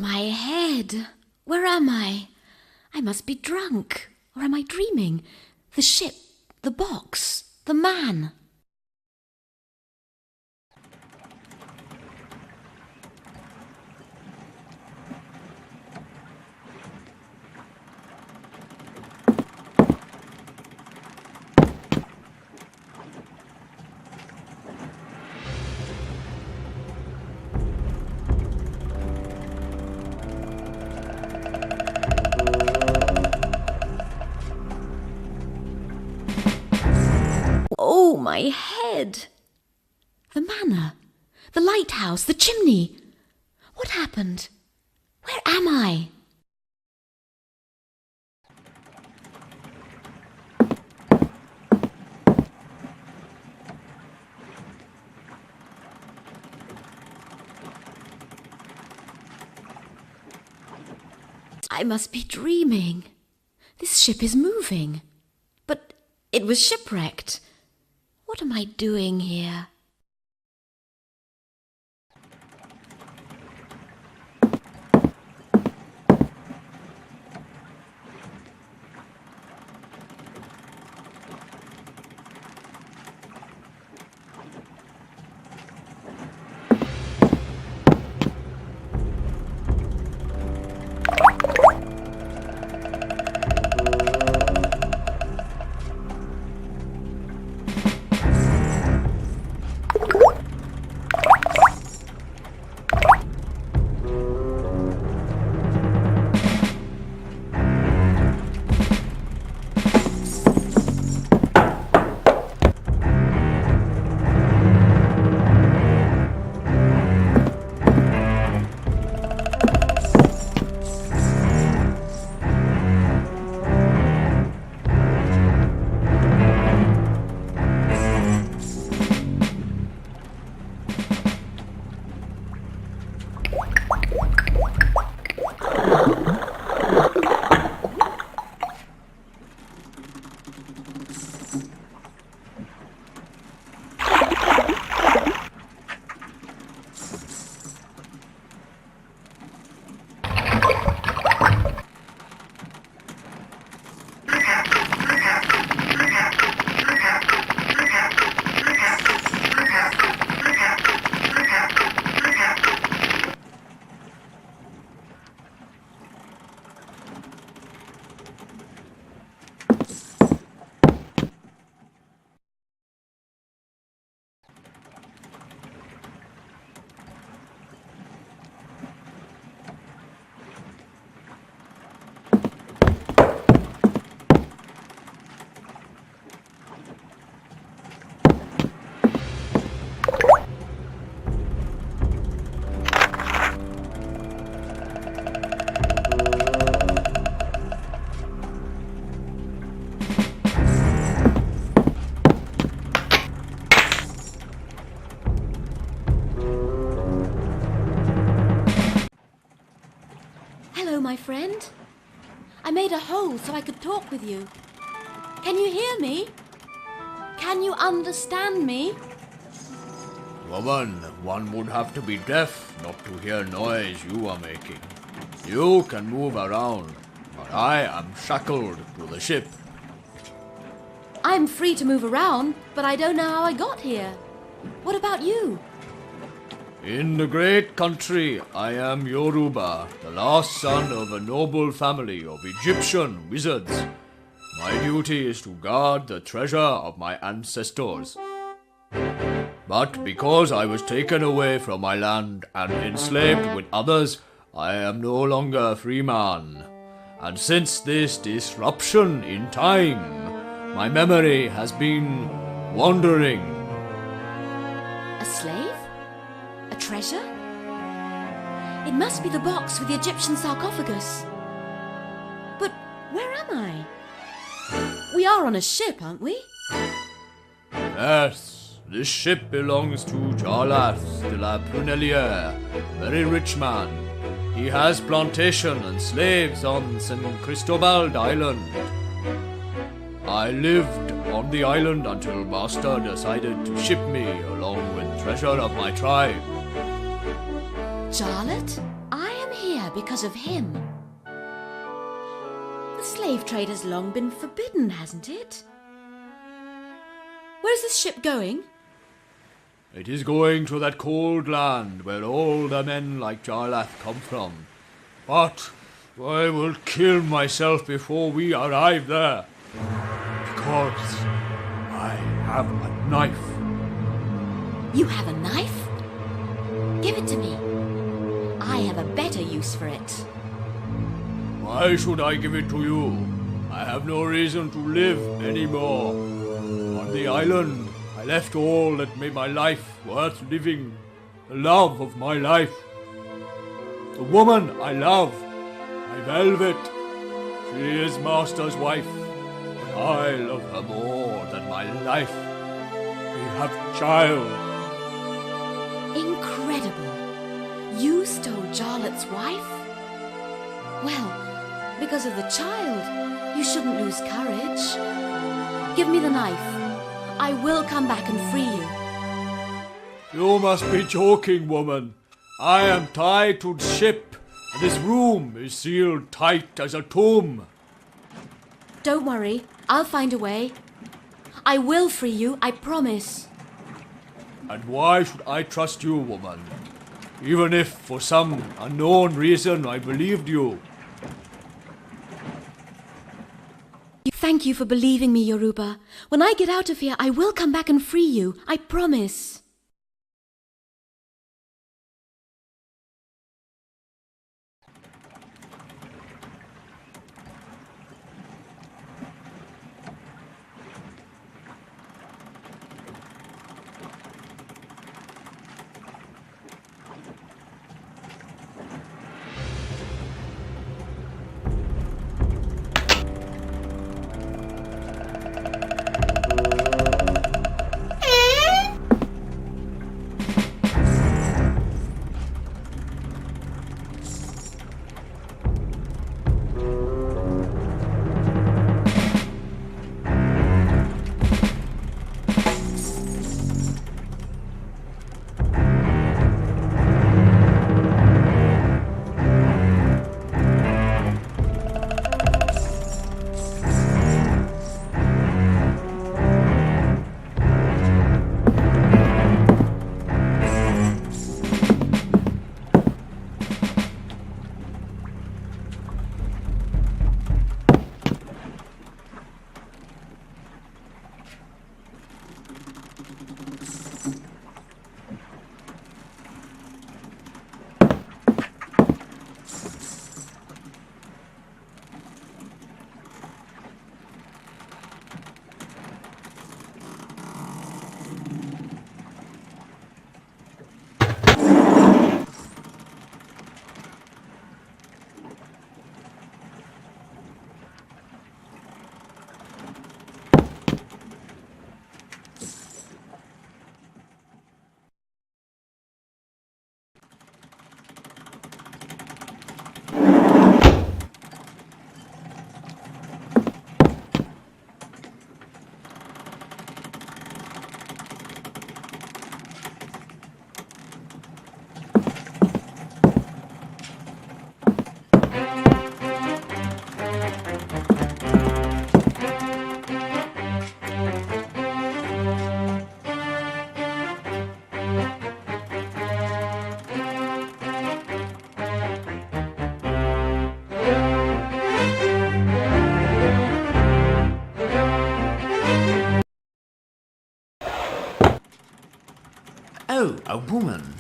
my head! Where am I? I must be drunk. Or am I dreaming? The ship, the box, the man. Oh, my head! The manor, the lighthouse, the chimney. What happened? Where am I? I must be dreaming. This ship is moving. But it was shipwrecked. What am I doing here? Hello, my friend. I made a hole so I could talk with you. Can you hear me? Can you understand me? Woman, one would have to be deaf not to hear noise you are making. You can move around, but I am shackled to the ship. I'm free to move around, but I don't know how I got here. What about you? In the great country, I am Yoruba, the last son of a noble family of Egyptian wizards. My duty is to guard the treasure of my ancestors. But because I was taken away from my land and enslaved with others, I am no longer a free man. And since this disruption in time, my memory has been wandering. A slave? A treasure? It must be the box with the Egyptian sarcophagus. But where am I? We are on a ship, aren't we? Yes, this ship belongs to Jarlath de la Prunelliere, very rich man. He has plantation and slaves on San Cristobal Island. I lived on the island until Master decided to ship me along with treasure of my tribe. Charlotte, I am here here because of him. The slave trade has long been forbidden, hasn't it? Where's this ship going? It is going to that cold land where all the men like Jarlath come from. But I will kill myself before we arrive there. Because I have a knife. You have a knife? Give it to me. I have a better use for it. Why should I give it to you? I have no reason to live anymore. On the island, I left all that made my life worth living. The love of my life. The woman I love. My velvet. She is master's wife. But I love her more than my life. We have child. Incredible. You stole Jarlath's wife? Well, because of the child, you shouldn't lose courage. Give me the knife. I will come back and free you. You must be joking, woman. I am tied to the ship, and this room is sealed tight as a tomb. Don't worry, I'll find a way. I will free you, I promise. And why should I trust you, woman? Even if, for some unknown reason, I believed you. Thank you for believing me, Yoruba. When I get out of here, I will come back and free you, I promise. Oh, a woman.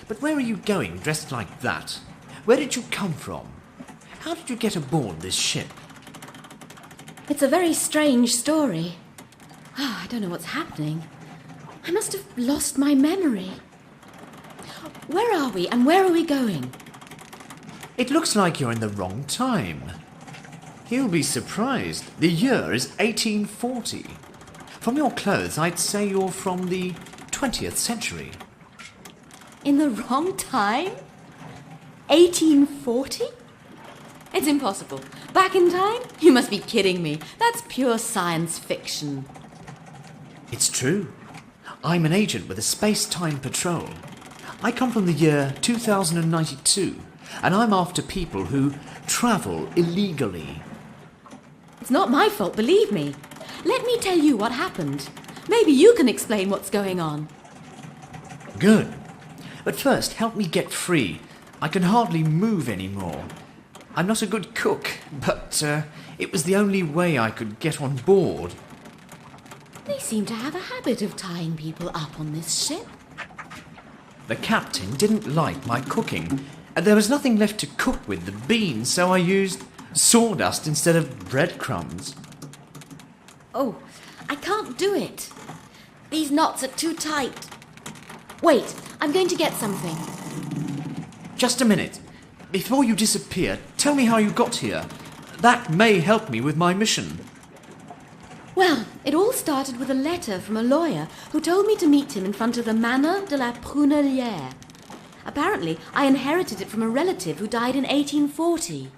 But where are you going dressed like that? Where did you come from? How did you get aboard this ship? It's a very strange story. I don't know what's happening. I must have lost my memory. Where are we and where are we going? It looks like you're in the wrong time. You'll be surprised. The year is 1840. From your clothes, I'd say you're from the 20th century. In the wrong time? 1840? It's impossible. Back in time? You must be kidding me. That's pure science fiction. It's true. I'm an agent with a space-time patrol. I come from the year 2092, and I'm after people who travel illegally. It's not my fault, believe me. Let me tell you what happened. Maybe you can explain what's going on. Good. But first, help me get free. I can hardly move anymore. I'm not a good cook, but it was the only way I could get on board. They seem to have a habit of tying people up on this ship. The captain didn't like my cooking, and there was nothing left to cook with the beans, so I used sawdust instead of breadcrumbs. Oh, I can't do it. These knots are too tight. Wait, I'm going to get something. Just a minute. Before you disappear, tell me how you got here. That may help me with my mission. Well, it all started with a letter from a lawyer who told me to meet him in front of the Manor de la Prunelière. Apparently, I inherited it from a relative who died in 1840.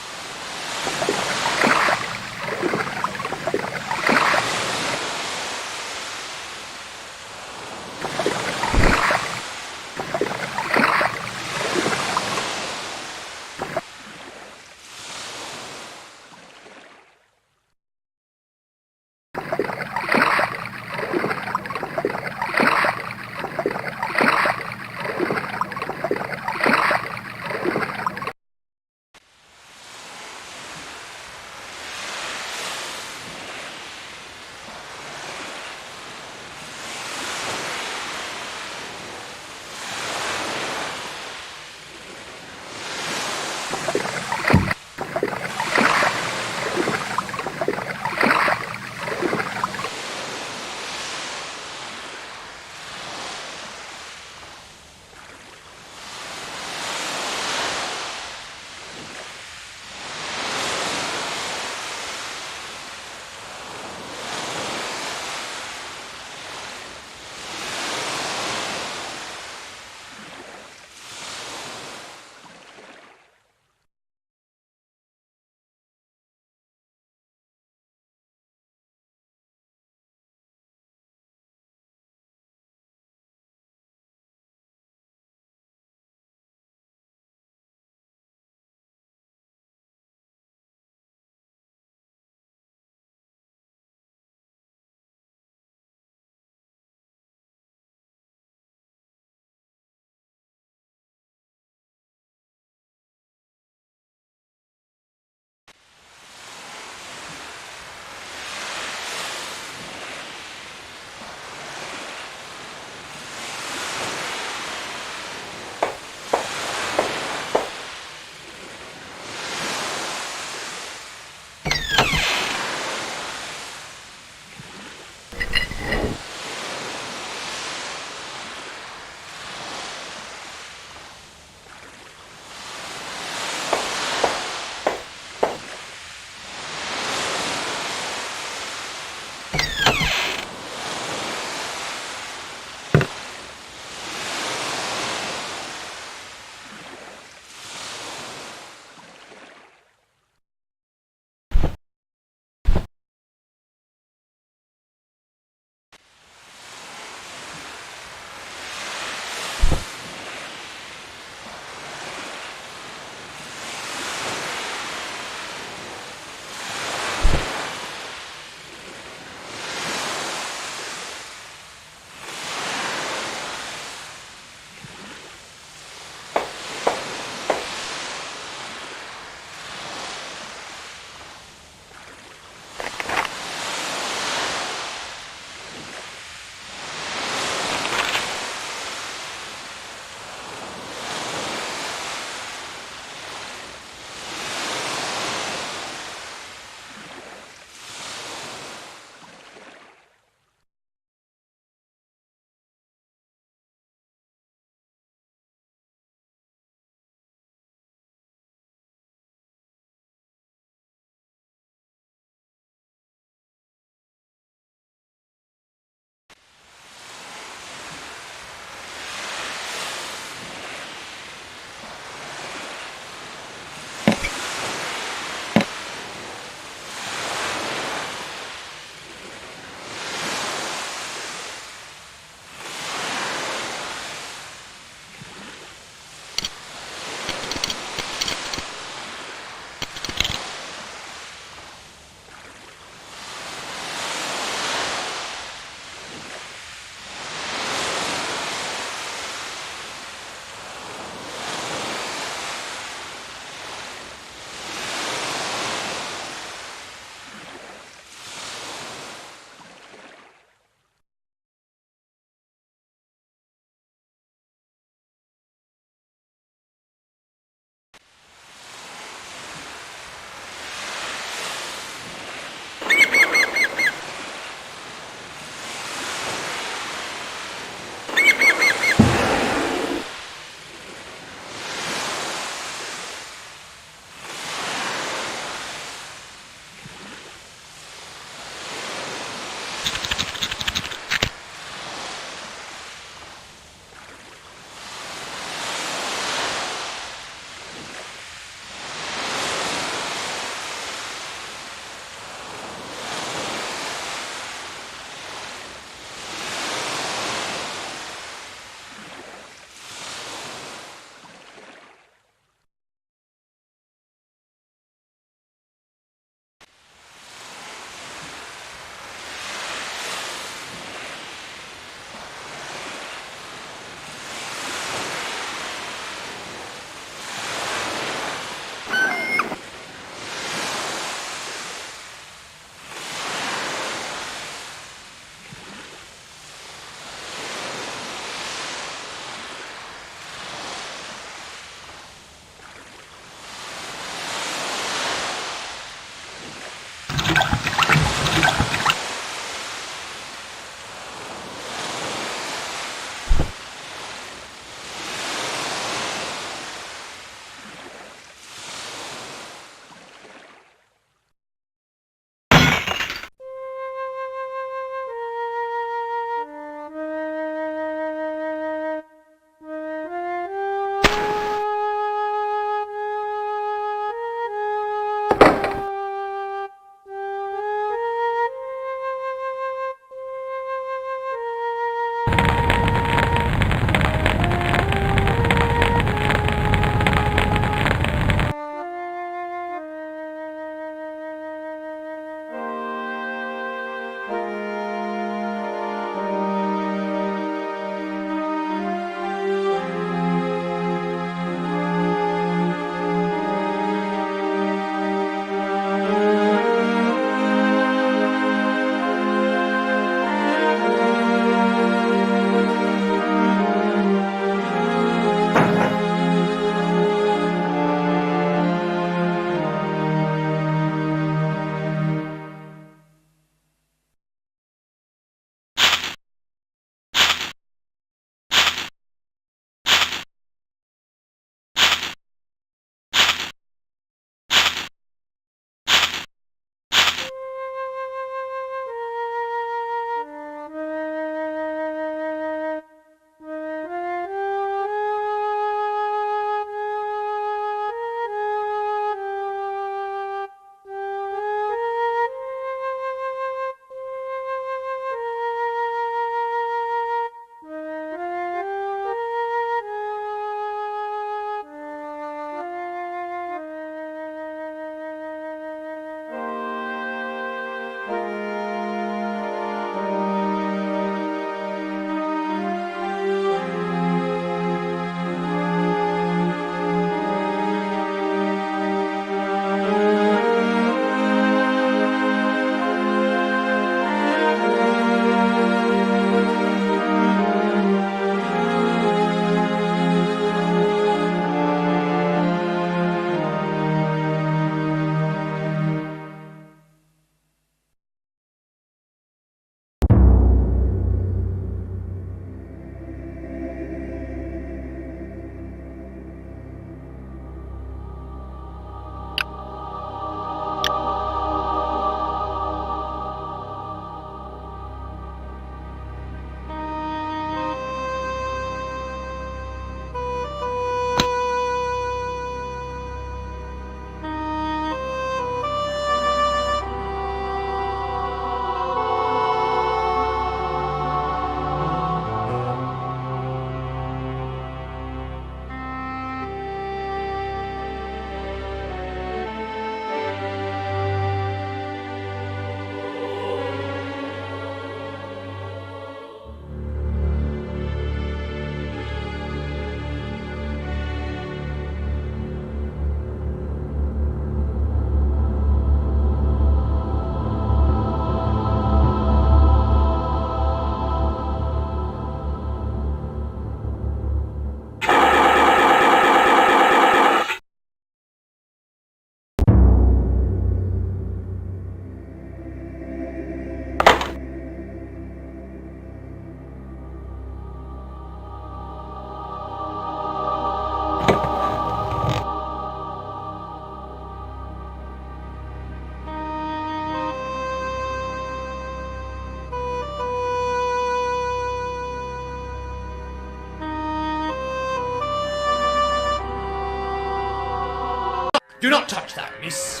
Do not touch that, miss.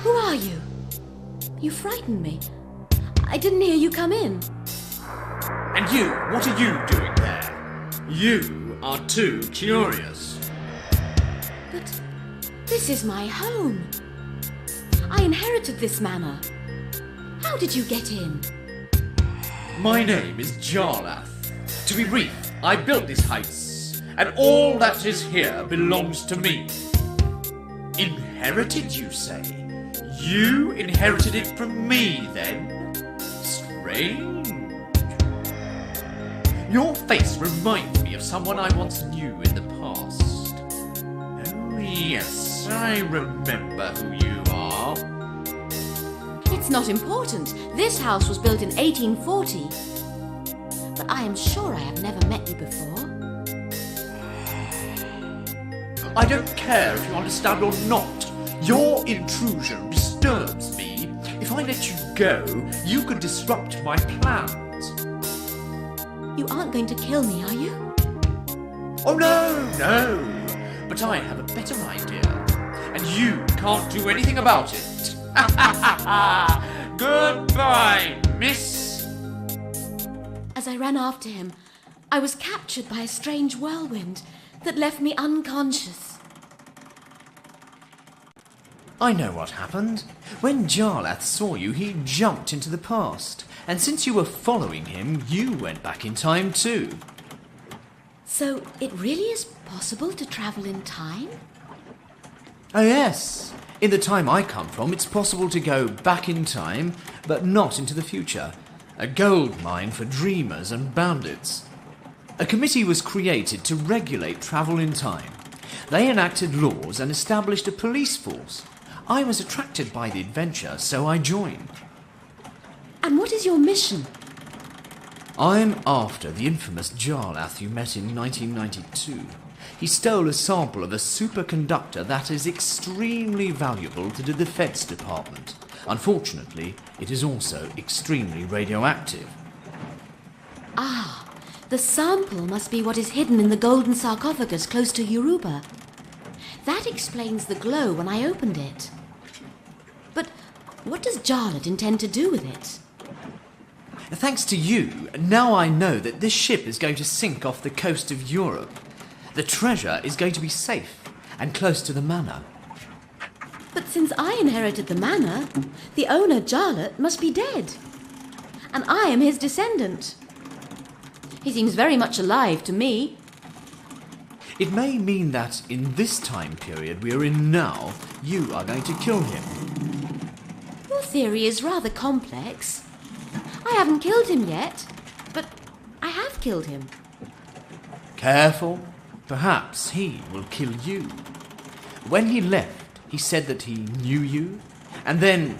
Who are you? You frightened me. I didn't hear you come in. And you, what are you doing there? You are too curious. But this is my home. I inherited this manor. How did you get in? My name is Jarlath. To be brief, I built this house, and all that is here belongs to me. Inherited, you say? You inherited it from me, then? Strange. Your face reminds me of someone I once knew in the past. Oh yes, I remember who you are. It's not important. This house was built in 1840. But I am sure I have never met you before. I don't care if you understand or not. Your intrusion disturbs me. If I let you go, you could disrupt my plans. You aren't going to kill me, are you? Oh no. But I have a better idea. And you can't do anything about it. Goodbye, miss. As I ran after him, I was captured by a strange whirlwind that left me unconscious. I know what happened. When Jarlath saw you, he jumped into the past. And since you were following him, you went back in time too. So it really is possible to travel in time? Oh yes. In the time I come from, it's possible to go back in time, but not into the future. A gold mine for dreamers and bandits. A committee was created to regulate travel in time. They enacted laws and established a police force. I was attracted by the adventure, so I joined. And what is your mission? I'm after the infamous Jarlath you met in 1992. He stole a sample of a superconductor that is extremely valuable to the Defense Department. Unfortunately, it is also extremely radioactive. Ah, the sample must be what is hidden in the golden sarcophagus close to Yoruba. That explains the glow when I opened it. But what does Jarlath intend to do with it? Thanks to you, now I know that this ship is going to sink off the coast of Europe. The treasure is going to be safe and close to the manor. But since I inherited the manor, the owner, Jarlath, must be dead. And I am his descendant. He seems very much alive to me. It may mean that in this time period we are in now, you are going to kill him. Your theory is rather complex. I haven't killed him yet, but I have killed him. Careful. Perhaps he will kill you. When he left, he said that he knew you, and then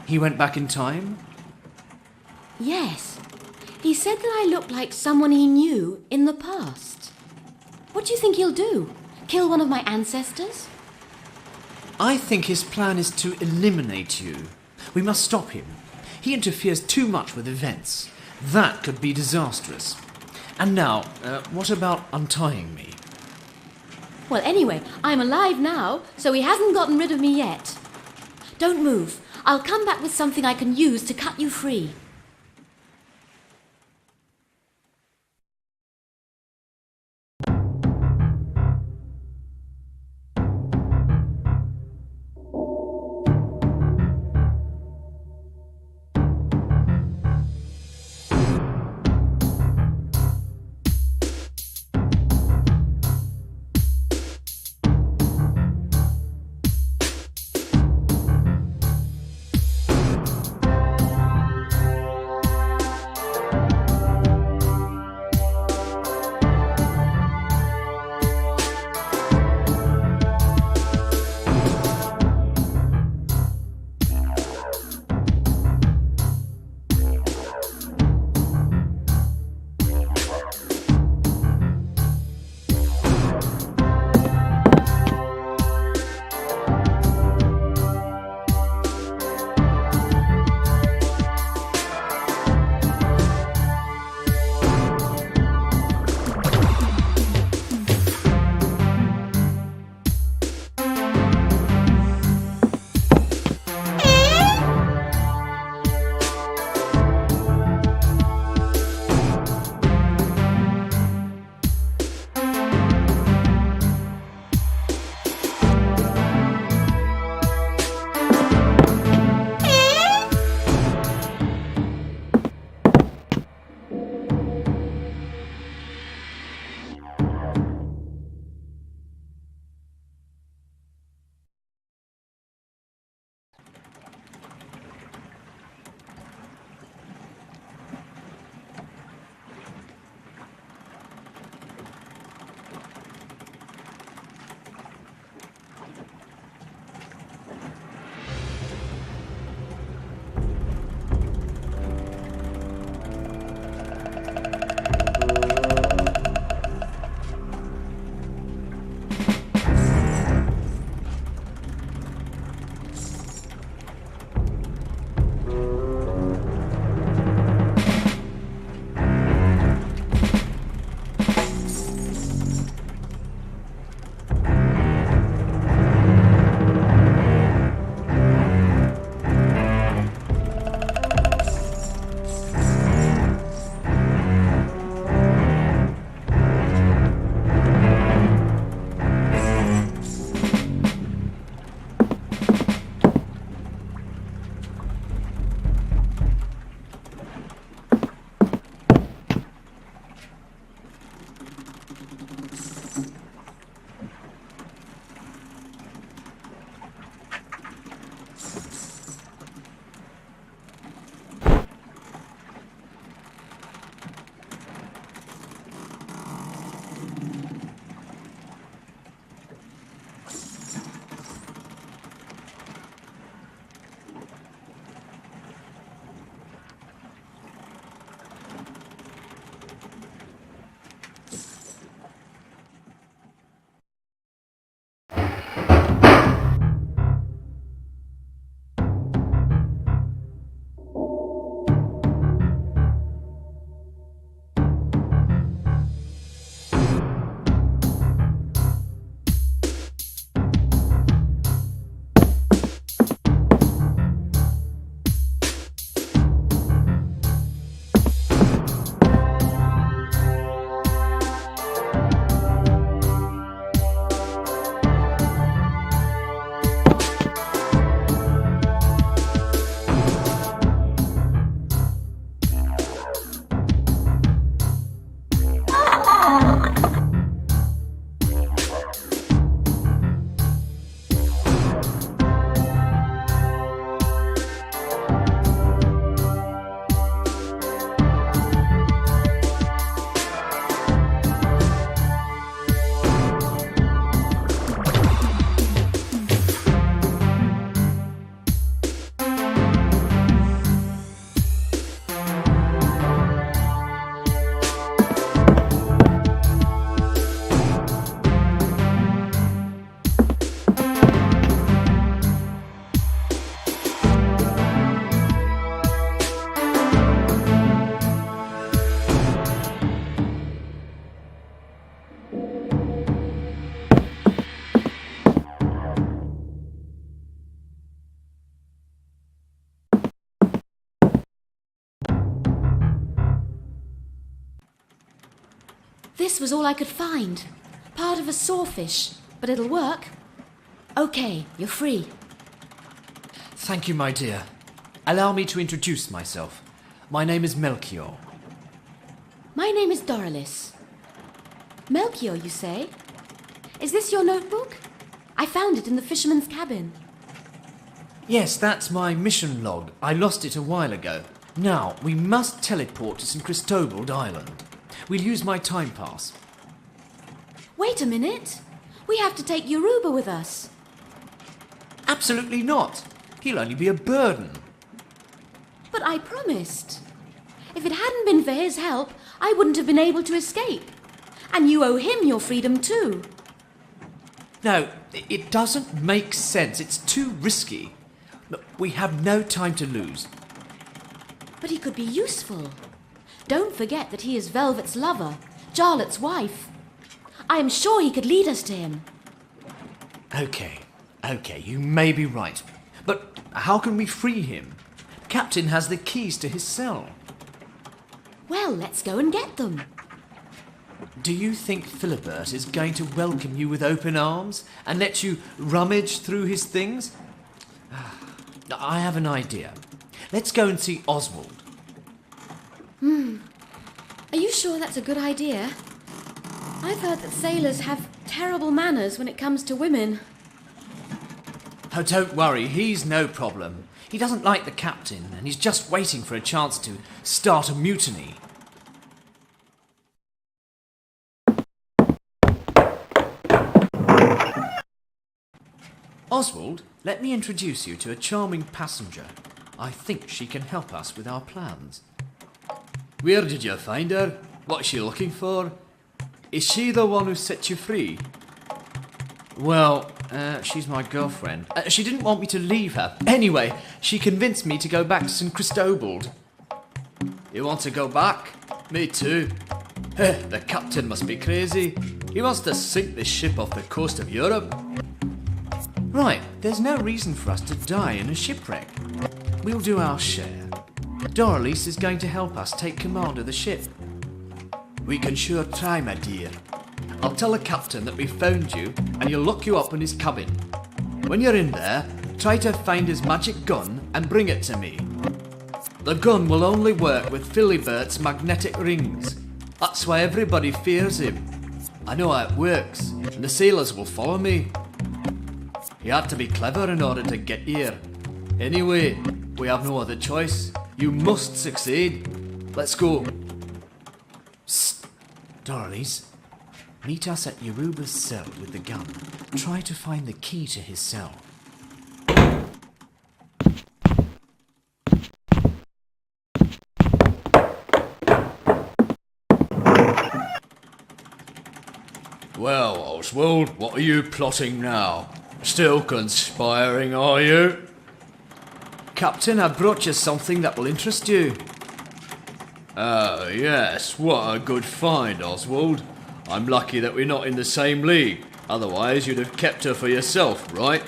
he went back in time? Yes. He said that I looked like someone he knew in the past. What do you think he'll do? Kill one of my ancestors? I think his plan is to eliminate you. We must stop him. He interferes too much with events. That could be disastrous. And now, what about untying me? Well, anyway, I'm alive now, so he hasn't gotten rid of me yet. Don't move. I'll come back with something I can use to cut you free. This was all I could find. Part of a sawfish, but it'll work. Okay, you're free. Thank you, my dear. Allow me to introduce myself. My name is Melchior. My name is Doralice. Melchior, you say? Is this your notebook? I found it in the fisherman's cabin. Yes, that's my mission log. I lost it a while ago. Now, we must teleport to St. Cristobal Island. We'll use my time pass. Wait a minute. We have to take Yoruba with us. Absolutely not. He'll only be a burden. But I promised. If it hadn't been for his help, I wouldn't have been able to escape. And you owe him your freedom too. No, it doesn't make sense. It's too risky. Look, we have no time to lose. But he could be useful. Don't forget that he is Velvet's lover, Jarlet's wife. I am sure he could lead us to him. Okay, you may be right. But how can we free him? Captain has the keys to his cell. Well, let's go and get them. Do you think Philibert is going to welcome you with open arms and let you rummage through his things? I have an idea. Let's go and see Oswald. Are you sure that's a good idea? I've heard that sailors have terrible manners when it comes to women. Oh, don't worry, he's no problem. He doesn't like the captain, and he's just waiting for a chance to start a mutiny. Oswald, let me introduce you to a charming passenger. I think she can help us with our plans. Where did you find her? What's she looking for? Is she the one who set you free? Well, she's my girlfriend. She didn't want me to leave her. Anyway, she convinced me to go back to St. Cristobal. You want to go back? Me too. The captain must be crazy. He wants to sink this ship off the coast of Europe. Right, there's no reason for us to die in a shipwreck. We'll do our share. Doralice is going to help us take command of the ship. We can sure try, my dear. I'll tell the captain that we found you and he'll lock you up in his cabin. When you're in there, try to find his magic gun and bring it to me. The gun will only work with Philibert's magnetic rings. That's why everybody fears him. I know how it works, and the sailors will follow me. You had to be clever in order to get here. Anyway, we have no other choice. You must succeed. Let's go. Psst. Doralice, meet us at Yoruba's cell with the gun. Try to find the key to his cell. Well, Oswald, what are you plotting now? Still conspiring, are you? Captain, I brought you something that will interest you. Oh, yes, what a good find, Oswald. I'm lucky that we're not in the same league. Otherwise, you'd have kept her for yourself, right?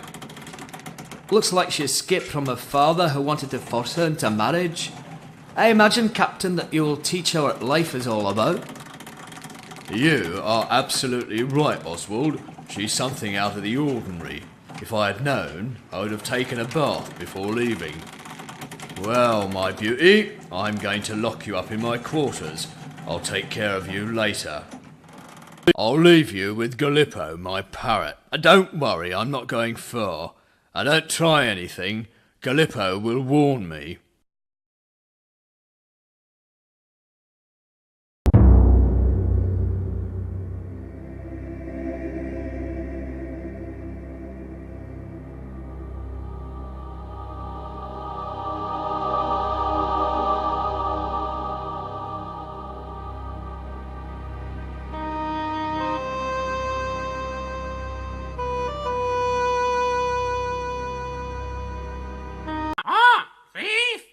Looks like she escaped from her father who wanted to force her into marriage. I imagine, Captain, that you'll teach her what life is all about. You are absolutely right, Oswald. She's something out of the ordinary. If I had known, I would have taken a bath before leaving. Well, my beauty, I'm going to lock you up in my quarters. I'll take care of you later. I'll leave you with Galippo, my parrot. And don't worry, I'm not going far. I don't try anything. Galippo will warn me. Thief!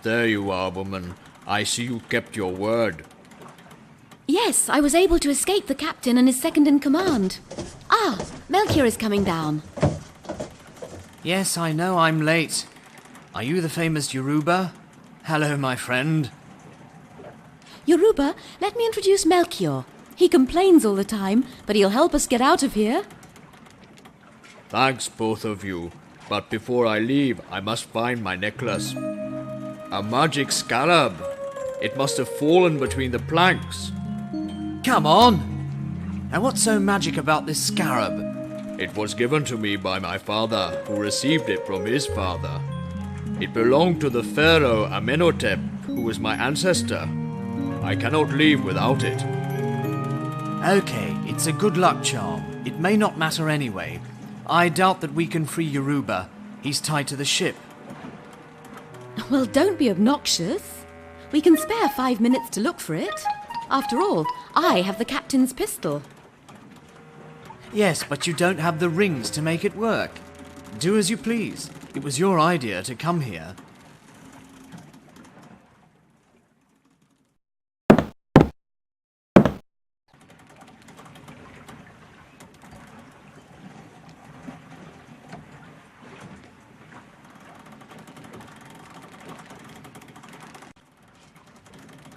there you are, woman. I see you kept your word. Yes, I was able to escape the captain and his second in command. Ah, Melchior is coming down. Yes, I know I'm late. Are you the famous Yoruba? Hello, my friend. Yoruba, let me introduce Melchior. He complains all the time, but he'll help us get out of here. Thanks, both of you. But before I leave, I must find my necklace. A magic scarab. It must have fallen between the planks. Come on! Now what's so magic about this scarab? It was given to me by my father, who received it from his father. It belonged to the pharaoh Amenhotep, who was my ancestor. I cannot leave without it. Okay, it's a good luck charm. It may not matter anyway. I doubt that we can free Yoruba. He's tied to the ship. Well, don't be obnoxious. We can spare 5 minutes to look for it. After all, I have the captain's pistol. Yes, but you don't have the rings to make it work. Do as you please. It was your idea to come here.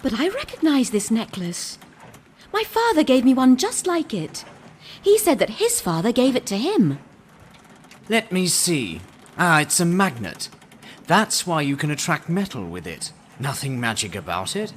But I recognize this necklace. My father gave me one just like it. He said that his father gave it to him. Let me see. Ah, it's a magnet. That's why you can attract metal with it. Nothing magic about it.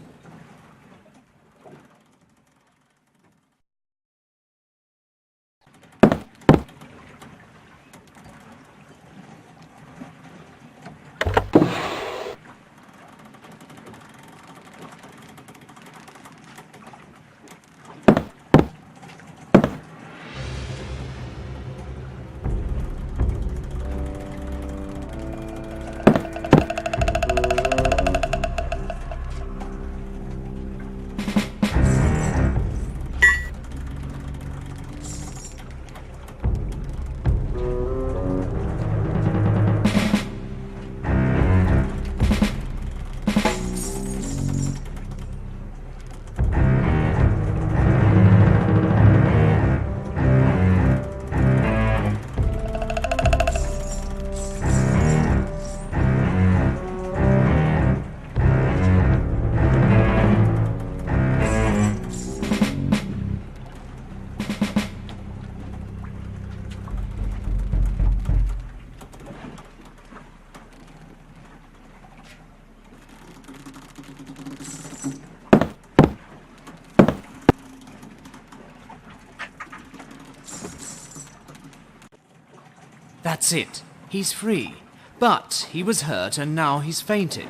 That's it. He's free. But he was hurt and now he's fainted.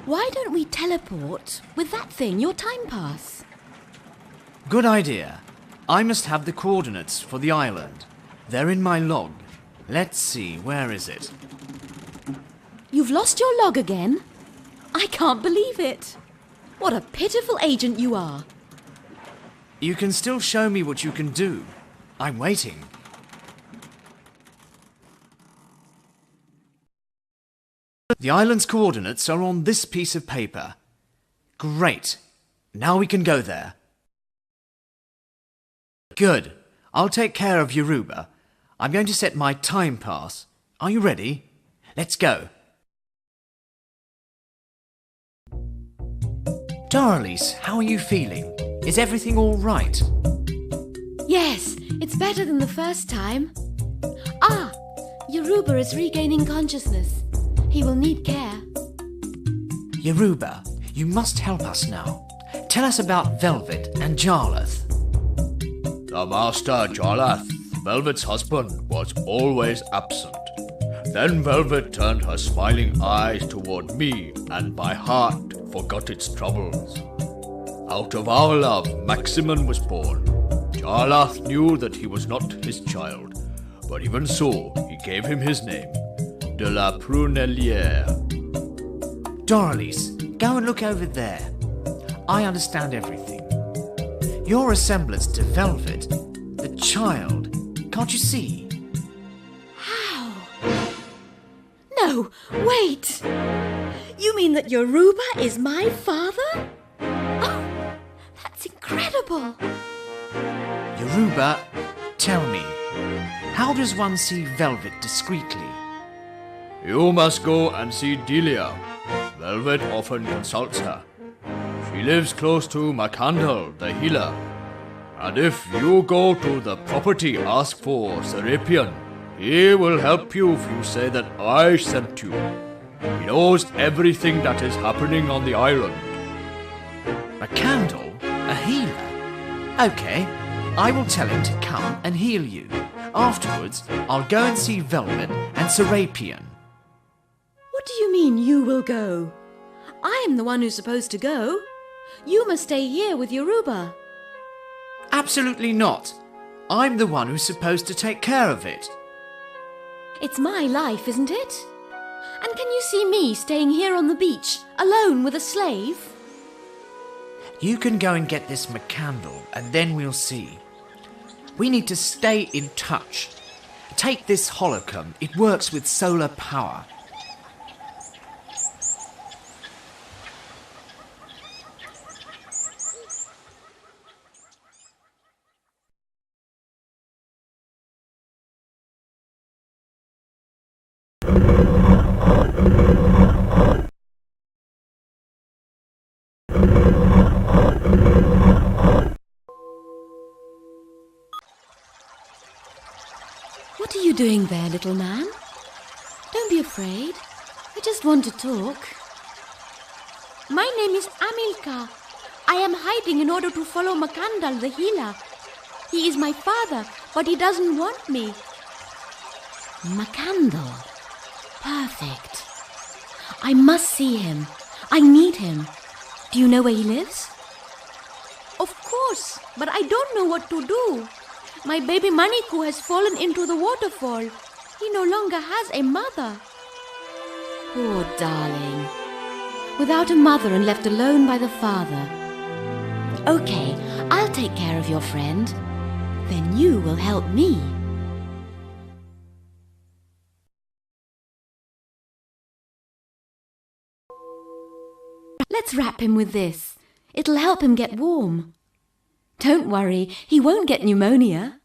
Why don't we teleport with that thing, your time pass? Good idea. I must have the coordinates for the island. They're in my log. Let's see, where is it? You've lost your log again? I can't believe it. What a pitiful agent you are. You can still show me what you can do. I'm waiting. The island's coordinates are on this piece of paper. Great. Now we can go there. Good. I'll take care of Yoruba. I'm going to set my time pass. Are you ready? Let's go. Doralice, how are you feeling? Is everything all right? Yes, it's better than the first time. Ah, Yoruba is regaining consciousness. He will need care. Yoruba, you must help us now. Tell us about Velvet and Jarlath. The master Jarlath, Velvet's husband, was always absent. Then Velvet turned her smiling eyes toward me, and my heart forgot its troubles. Out of our love, Maximin was born. Jarlath knew that he was not his child, but even so, he gave him his name, de la Prunellière. Doralice, go and look over there. I understand everything. Your resemblance to Velvet, the child, can't you see? How? No, wait! You mean that Yoruba is my father? Oh, that's incredible. Yoruba, tell me, how does one see Velvet discreetly? You must go and see Delia. Velvet often consults her. She lives close to Makandal, the healer. And if you go to the property, ask for Serapion. He will help you if you say that I sent you. He knows everything that is happening on the island. Makandal? A healer? Okay, I will tell him to come and heal you. Afterwards, I'll go and see Velvet and Serapion. What do you mean you will go? I am the one who's supposed to go. You must stay here with Yoruba. Absolutely not. I'm the one who's supposed to take care of it. It's my life, isn't it? And can you see me staying here on the beach, alone with a slave? You can go and get this Makandal, and then we'll see. We need to stay in touch. Take this holocron. It works with solar power. What are you doing there, little man? Don't be afraid. I just want to talk. My name is Amilcar. I am hiding in order to follow Makandal, the healer. He is my father, but he doesn't want me. Makandal. Perfect. I must see him. I need him. Do you know where he lives? Of course, but I don't know what to do. My baby Maniku has fallen into the waterfall. He no longer has a mother. Poor darling. Without a mother and left alone by the father. Okay, I'll take care of your friend. Then you will help me. Let's wrap him with this. It'll help him get warm. Don't worry, he won't get pneumonia.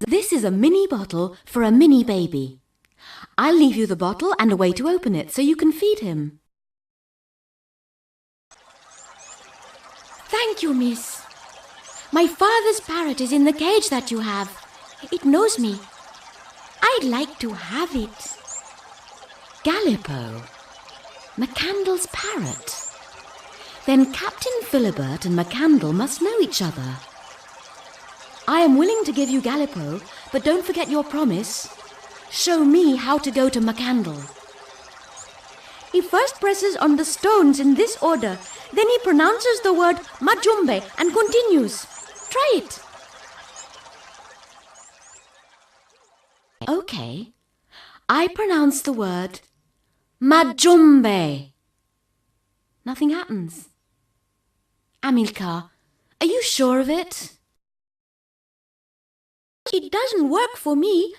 This is a mini bottle for a mini baby. I'll leave you the bottle and a way to open it so you can feed him. Thank you, miss. My father's parrot is in the cage that you have. It knows me. I'd like to have it. Gallipo, Makandal's parrot. Then Captain Philibert and Makandal must know each other. I am willing to give you Gallipo, but don't forget your promise. Show me how to go to Makandal. He first presses on the stones in this order. Then he pronounces the word Majumbe and continues. Try it. Okay. I pronounce the word Majumbe. Nothing happens. Amilcar, are you sure of it? It doesn't work for me,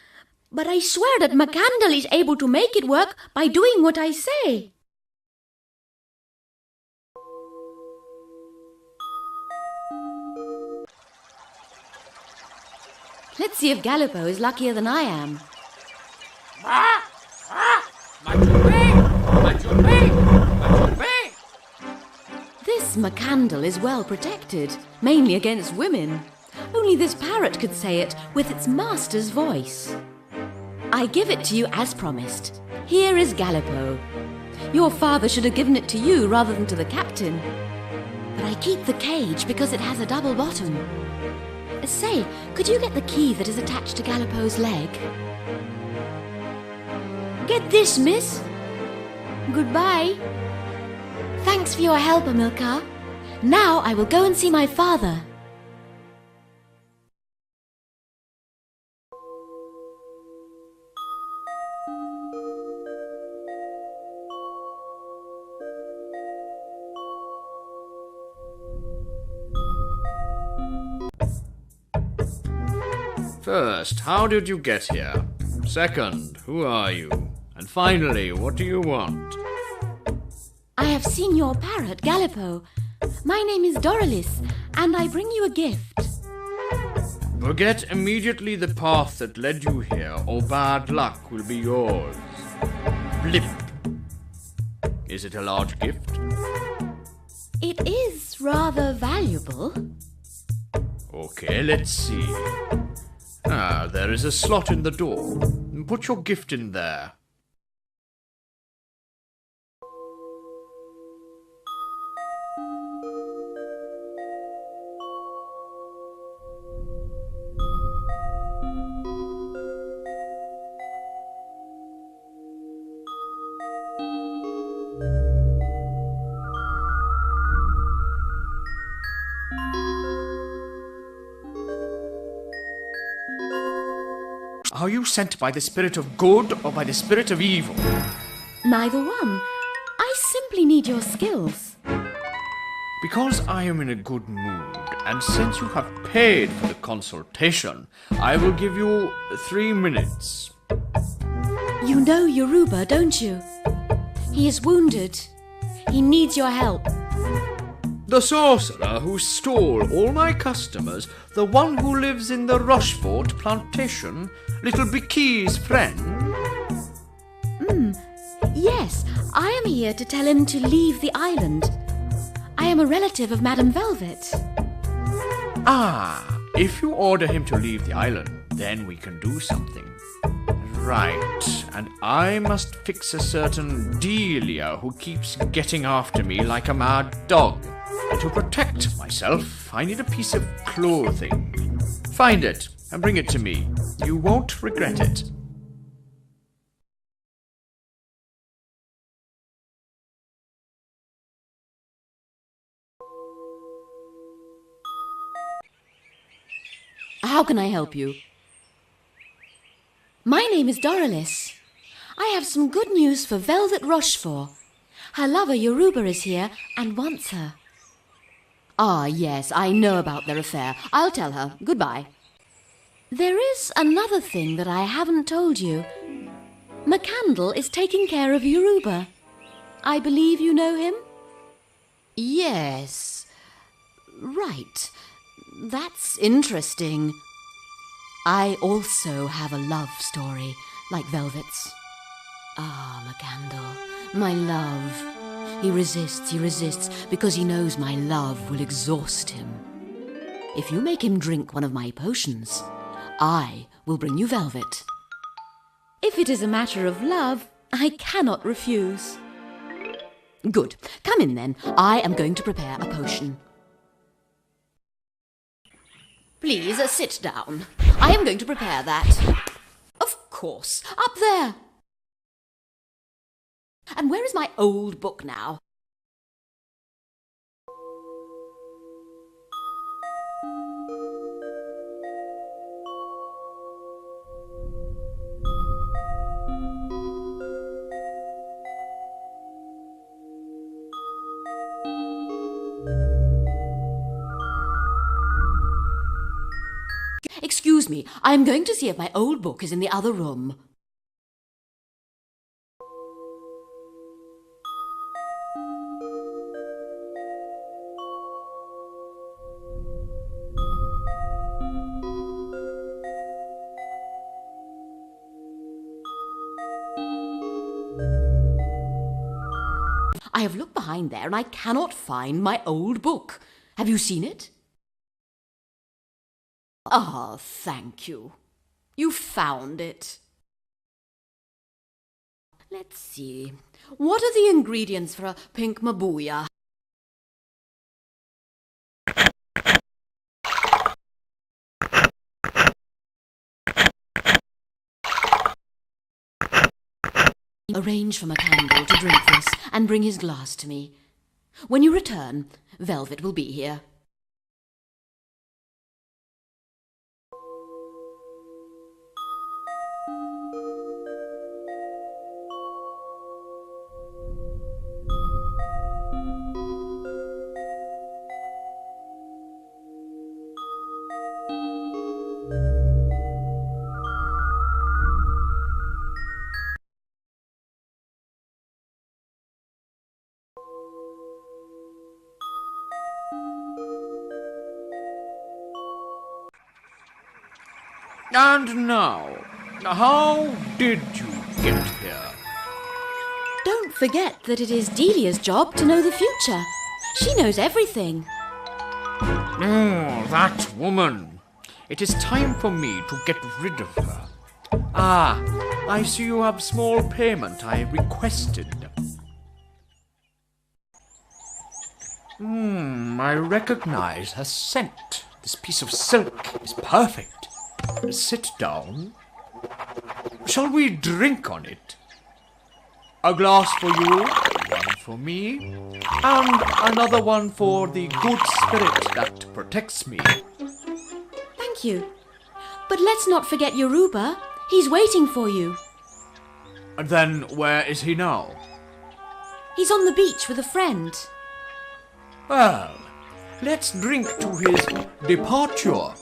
but I swear that Makandal is able to make it work by doing what I say. Let's see if Gallipo is luckier than I am. This Makandal is well protected, mainly against women. Only this parrot could say it with its master's voice. I give it to you as promised. Here is Gallipo. Your father should have given it to you rather than to the captain. But I keep the cage because it has a double bottom. Say, could you get the key that is attached to Gallipo's leg? Get this, miss. Goodbye. Thanks for your help, Amilcar. Now I will go and see my father. First, how did you get here? Second, who are you? And finally, what do you want? I have seen your parrot, Gallipo. My name is Doralice, and I bring you a gift. Forget immediately the path that led you here, or bad luck will be yours. Blip. Is it a large gift? It is rather valuable. Okay, let's see. There is a slot in the door. Put your gift in there. Are you sent by the spirit of good or by the spirit of evil? Neither one. I simply need your skills. Because I am in a good mood, and since you have paid for the consultation, I will give you 3 minutes. You know Yoruba, don't you? He is wounded. He needs your help. The sorcerer who stole all my customers, the one who lives in the Rochefort plantation, little Biki's friend? Yes, I am here to tell him to leave the island. I am a relative of Madame Velvet. If you order him to leave the island, then we can do something. Right, and I must fix a certain Delia who keeps getting after me like a mad dog. And to protect myself, I need a piece of clothing. Find it and bring it to me. You won't regret it. How can I help you? My name is Doralice. I have some good news for Velvet Rochefort. Her lover Yoruba is here and wants her. Ah, yes, I know about their affair. I'll tell her. Goodbye. There is another thing that I haven't told you. McCandle is taking care of Yoruba. I believe you know him? Yes. Right. That's interesting. I also have a love story, like Velvet's. Ah, McCandle, my love. He resists, because he knows my love will exhaust him. If you make him drink one of my potions, I will bring you Velvet. If it is a matter of love, I cannot refuse. Good. Come in then. I am going to prepare a potion. Please, sit down. I am going to prepare that. Of course, up there. And where is my old book now? Excuse me, I am going to see if my old book is in the other room. I have looked behind there and I cannot find my old book. Have you seen it? Ah, thank you. You found it. Let's see. What are the ingredients for a pink mabuya? Arrange for McCandle to drink this and bring his glass to me. When you return, Velvet will be here. And now, how did you get here? Don't forget that it is Delia's job to know the future. She knows everything. Oh, that woman. It is time for me to get rid of her. Ah, I see you have small payment I requested. I recognize her scent. This piece of silk is perfect. Sit down. Shall we drink on it? A glass for you, one for me, and another one for the good spirit that protects me. Thank you. But let's not forget Yoruba. He's waiting for you. And then where is he now? He's on the beach with a friend. Well, let's drink to his departure.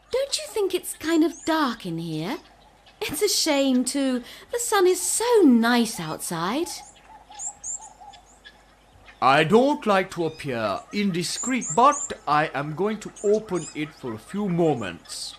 Don't you think it's kind of dark in here? It's a shame, too. The sun is so nice outside. I don't like to appear indiscreet, but I am going to open it for a few moments.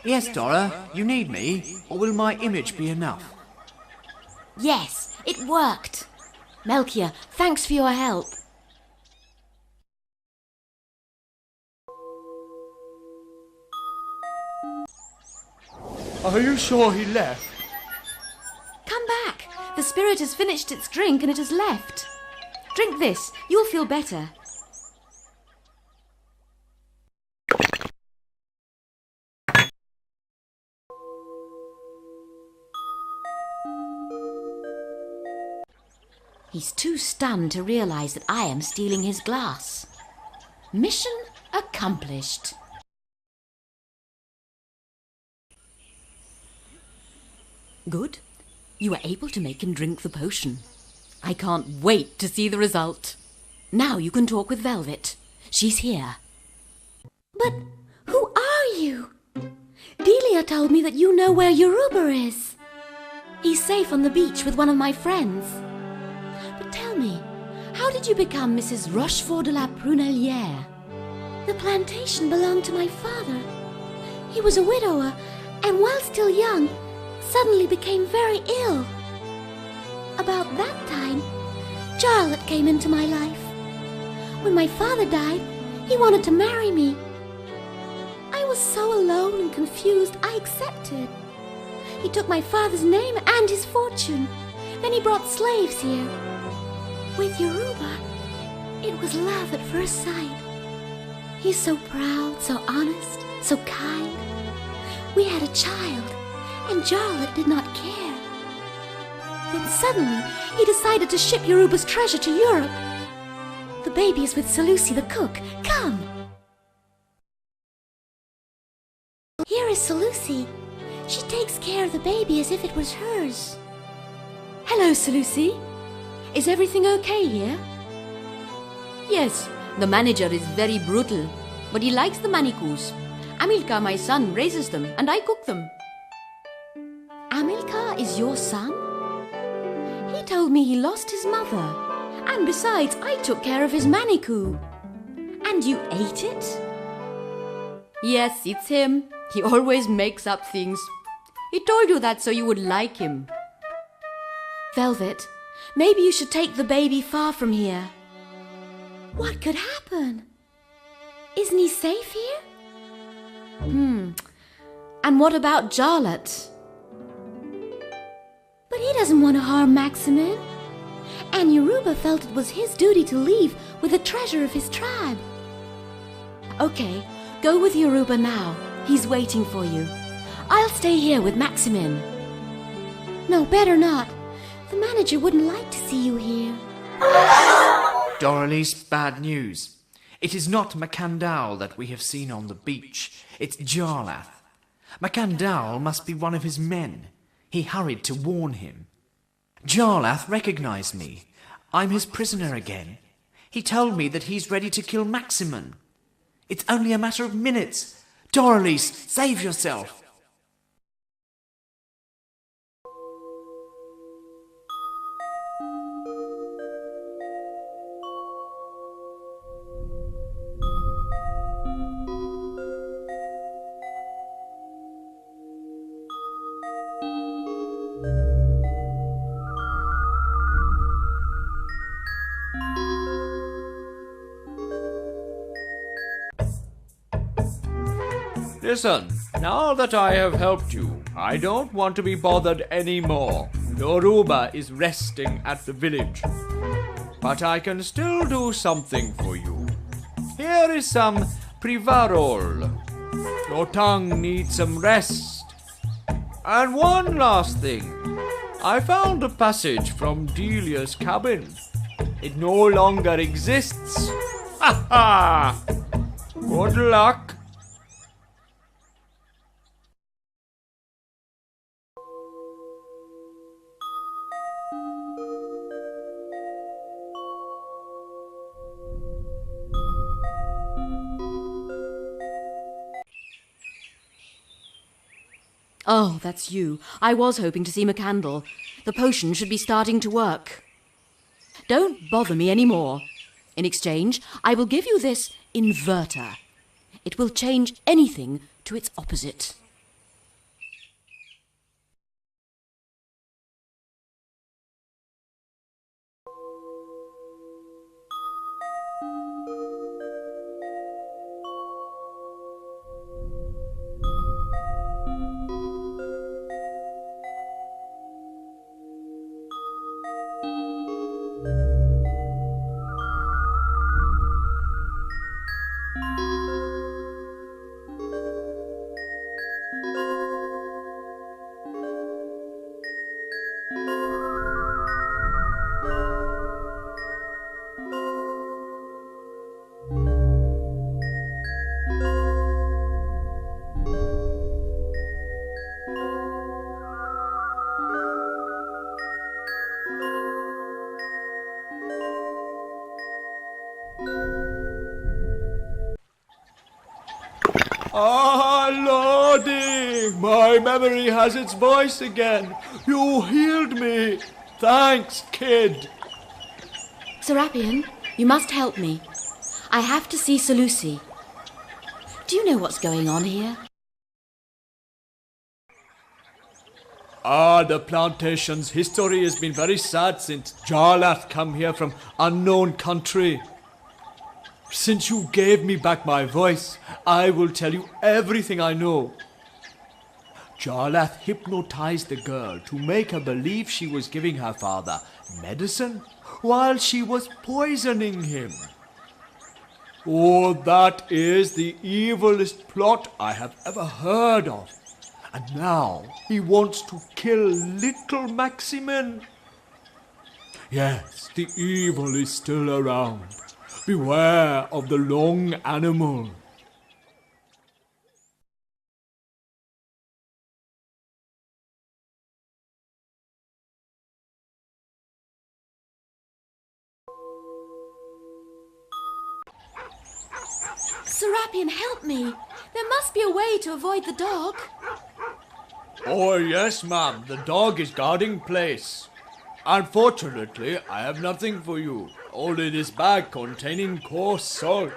Yes, Dora, you need me, or will my image be enough? Yes, it worked. Melchior, thanks for your help. Are you sure he left? Come back. The spirit has finished its drink and it has left. Drink this. You'll feel better. He's too stunned to realize that I am stealing his glass. Mission accomplished. Good. You were able to make him drink the potion. I can't wait to see the result. Now you can talk with Velvet. She's here. But who are you? Delia told me that you know where Yoruba is. He's safe on the beach with one of my friends. But tell me, how did you become Mrs. Rochefort de la Prunellière? The plantation belonged to my father. He was a widower, and while still young, suddenly became very ill. About that time, Charlotte came into my life. When my father died, he wanted to marry me. I was so alone and confused, I accepted. He took my father's name and his fortune. Then he brought slaves here. With Yoruba, it was love at first sight. He's so proud, so honest, so kind. We had a child, and Charlotte did not care. Then suddenly, he decided to ship Yoruba's treasure to Europe. The baby is with Salusi the cook. Come! Here is Salusi. She takes care of the baby as if it was hers. Hello, Salusi. Is everything okay here? Yes, the manager is very brutal, but he likes the manikus. Amilcar, my son, raises them, and I cook them. Amilcar is your son? He told me he lost his mother. And besides, I took care of his manikou. And you ate it? Yes, it's him. He always makes up things. He told you that so you would like him. Velvet, maybe you should take the baby far from here. What could happen? Isn't he safe here? And what about Charlotte? But he doesn't want to harm Maximin. And Yoruba felt it was his duty to leave with the treasure of his tribe. Okay, go with Yoruba now. He's waiting for you. I'll stay here with Maximin. No, better not. The manager wouldn't like to see you here. Doralice, bad news. It is not Macandal that we have seen on the beach. It's Jarlath. Macandal must be one of his men. He hurried to warn him. Jarlath recognized me. I'm his prisoner again. He told me that he's ready to kill Maximin. It's only a matter of minutes. Doralice, save yourself. Listen, now that I have helped you, I don't want to be bothered anymore. Yoruba is resting at the village. But I can still do something for you. Here is some privarol. Your tongue needs some rest. And one last thing. I found a passage from Delia's cabin. It no longer exists. Ha ha! Good luck. Oh, that's you. I was hoping to see McCandle. The potion should be starting to work. Don't bother me any more. In exchange, I will give you this inverter. It will change anything to its opposite. Ah, Lordy! My memory has its voice again. You healed me. Thanks, kid. Serapion, you must help me. I have to see Seleuci. Do you know what's going on here? The plantation's history has been very sad since Jarlath come here from unknown country. Since you gave me back my voice, I will tell you everything I know. Jarlath hypnotized the girl to make her believe she was giving her father medicine while she was poisoning him. Oh, that is the evilest plot I have ever heard of. And now he wants to kill little Maximin. Yes, the evil is still around. Beware of the long animal. Serapion, help me! There must be a way to avoid the dog. Oh, yes, ma'am. The dog is guarding place. Unfortunately, I have nothing for you. Only this bag containing coarse salt.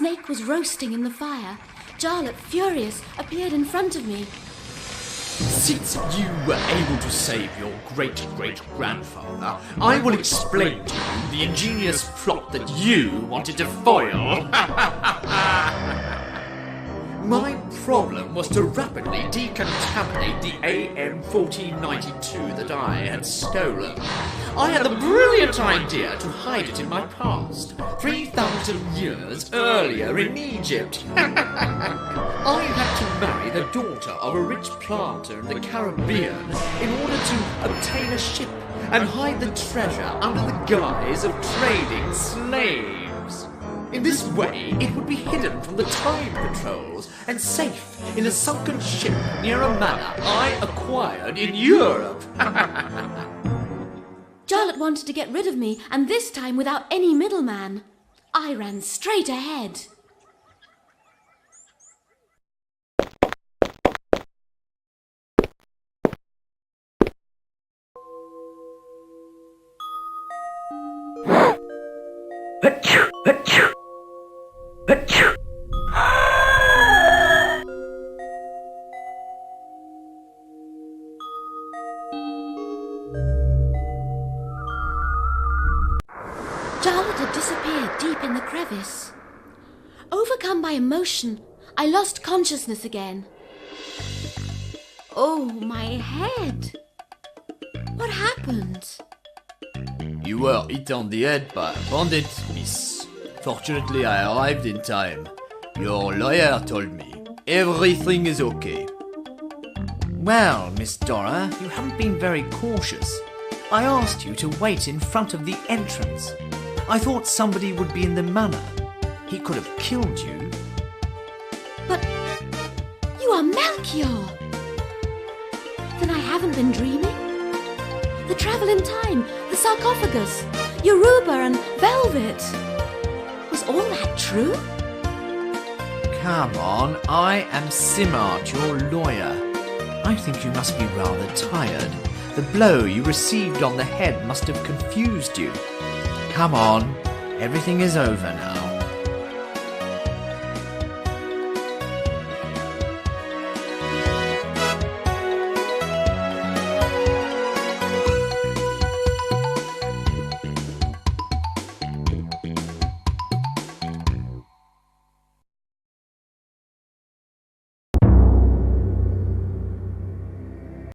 snake was roasting in the fire, Jarlath, furious, appeared in front of me. Since you were able to save your great-great-grandfather, I will explain to you the ingenious plot that you wanted to foil. My problem was to rapidly decontaminate the AM-1492 that I had stolen. I had the brilliant idea to hide it in my past, 3,000 years earlier in Egypt. I had to marry the daughter of a rich planter in the Caribbean in order to obtain a ship and hide the treasure under the guise of trading slaves. In this way, it would be hidden from the tide patrols and safe in a sunken ship near a manor I acquired in Europe. Jarlath wanted to get rid of me, and this time without any middleman. I ran straight ahead. Jarlath had disappeared deep in the crevice. Overcome by emotion, I lost consciousness again. Oh, my head! What happened? You were hit on the head by a bandit, miss. Fortunately, I arrived in time. Your lawyer told me. Everything is okay. Well, Miss Dora, you haven't been very cautious. I asked you to wait in front of the entrance. I thought somebody would be in the manor. He could have killed you. But you are Melchior! Then I haven't been dreaming? The travel in time, the sarcophagus, Yoruba and velvet. Was all that true? Come on, I am Simart, your lawyer. I think you must be rather tired. The blow you received on the head must have confused you. Come on, everything is over now.